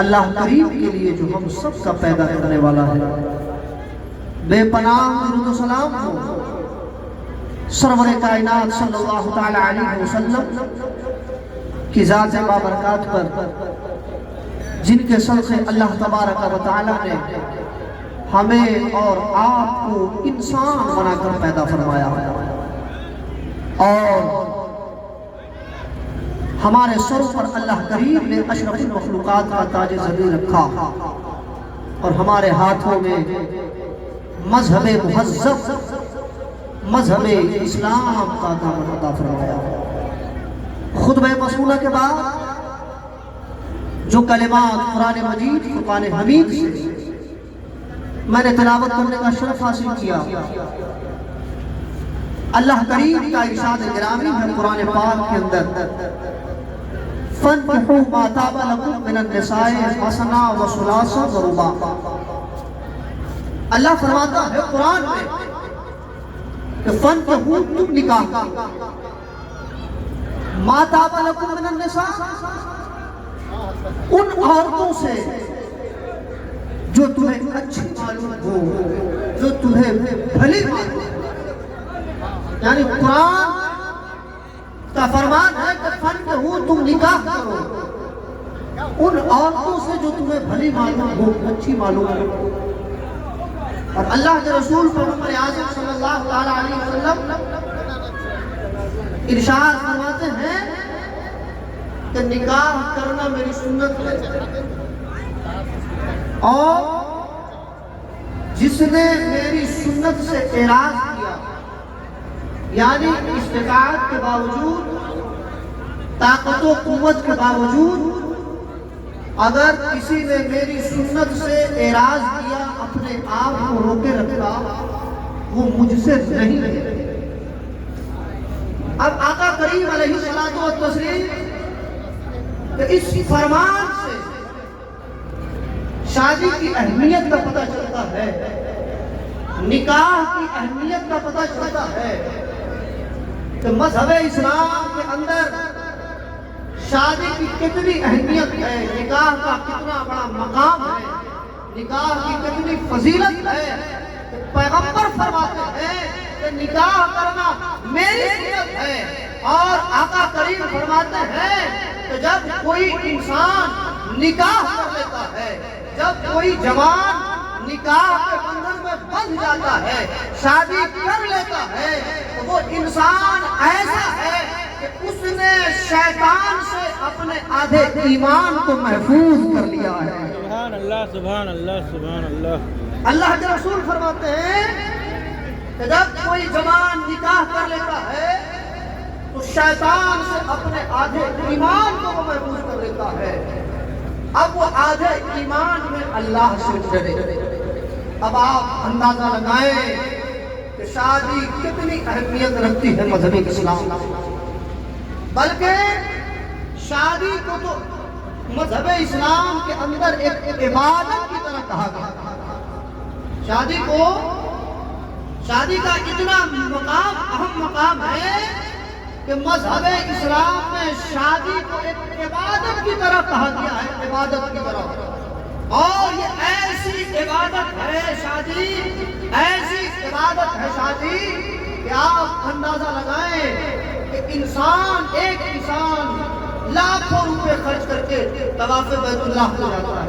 اللہ کریم کے لیے جو ہم سب کا پیدا کرنے والا ہے، بے پناہ درود و سلام ہو سرور کائنات صلی اللہ تعالی علیہ وسلم کی ذات بابرکات پر، جن کے صدقے اللہ تبارک و تعالی نے ہمیں اور آپ کو انسان بنا کر پیدا فرمایا اور ہمارے سروں پر اللہ کریم نے اشرف المخلوقات کا تاج زمین رکھا اور ہمارے ہاتھوں میں مذہب مہذب، مذہب اسلام کا دامن عطا فرمایا۔ خطبہ مسئولہ کے بعد جو کلمات قرآن مجید فرقان حمید سے میں نے تلاوت کرنے کا شرف حاصل کیا، اللہ کریم کا ارشاد گرامی ہے قرآن پاک کے اندر، فَانْكِحُوا مَا طَابَ لَكُم مِّنَ النِّسَاءِ مَثْنَىٰ وَثُلَاثَ وَرُبَاعَ۔ اللہ فرماتا ہے قرآن میں کہ فَانْكِحُوا تم نکاح مَا طَابَ لَكُم مِّنَ النِّسَاءِ، ان عورتوں سے جو تمہیں اچھی معلوم ہو، جو تمہیں بھلی معلوم ہو، یعنی قرآن کا فرمان ہے کہ فَانْكِحُوا تم نکاح کرو ان عورتوں سے جو تمہیں بھلی معلوم ہو، اچھی معلوم ہو۔ اور اللہ کے رسول پیغمبر اعظم صلی اللہ علیہ وسلم ارشاد فرماتے ہیں کہ نکاح کرنا میری سنت ہے، اور جس نے میری سنت سے اعراض کیا، یعنی استطاعت کے باوجود، طاقت و قوت کے باوجود اگر کسی نے میری سنت سے اعراض کیا، اپنے آپ کو روکے رکھا، وہ مجھ سے نہیں ہے۔ اب آقا کریم علیہ الصلوۃ والتسلیم کہ اس فرمان سے شادی کی اہمیت کا پتہ چلتا ہے، نکاح کی اہمیت کا پتہ چلتا ہے کہ مذہب اسلام کے اندر شادی کی کتنی اہمیت ہے، نکاح کا کتنا بڑا مقام ہے، نکاح کی کتنی فضیلت ہے۔ پیغمبر فرماتے ہیں کہ نکاح کرنا میری سنت ہے، اور آقا کریم فرماتے ہیں کہ جب کوئی انسان نکاح کر لیتا ہے، جب کوئی جوان نکاح کے بندھن میں بندھ جاتا ہے، شادی کر لیتا ہے، تو وہ انسان ایسا ہے کہ اس نے شیطان سے اپنے آدھے ایمان کو محفوظ کر لیا ہے۔ سبحان اللہ، سبحان اللہ، سبحان اللہ۔ اللہ کے رسول فرماتے ہیں کہ جب کوئی جوان نکاح کر لیتا ہے تو شیطان سے اپنے آدھے ایمان کو وہ محفوظ کر لیتا ہے۔ اب وہ آدھے ایمان میں اللہ سے ڈرے۔ اب آپ اندازہ لگائیں کہ شادی کتنی اہمیت رکھتی ہے مذہب اسلام، بلکہ شادی کو تو مذہب اسلام کے اندر ایک عبادت کی طرح کہا گیا۔ شادی کا اتنا مقام، اہم مقام ہے کہ مذہب اسلام میں شادی کو ایک عبادت کی طرح کہا گیا ہے، عبادت کی طرح۔ اور یہ ایسی عبادت ہے شادی، ایسی عبادت ہے شادی کہ آپ اندازہ لگائیں کہ ایک انسان لاکھوں روپے خرچ کر کے طواف بیت اللہ کو جاتا ہے،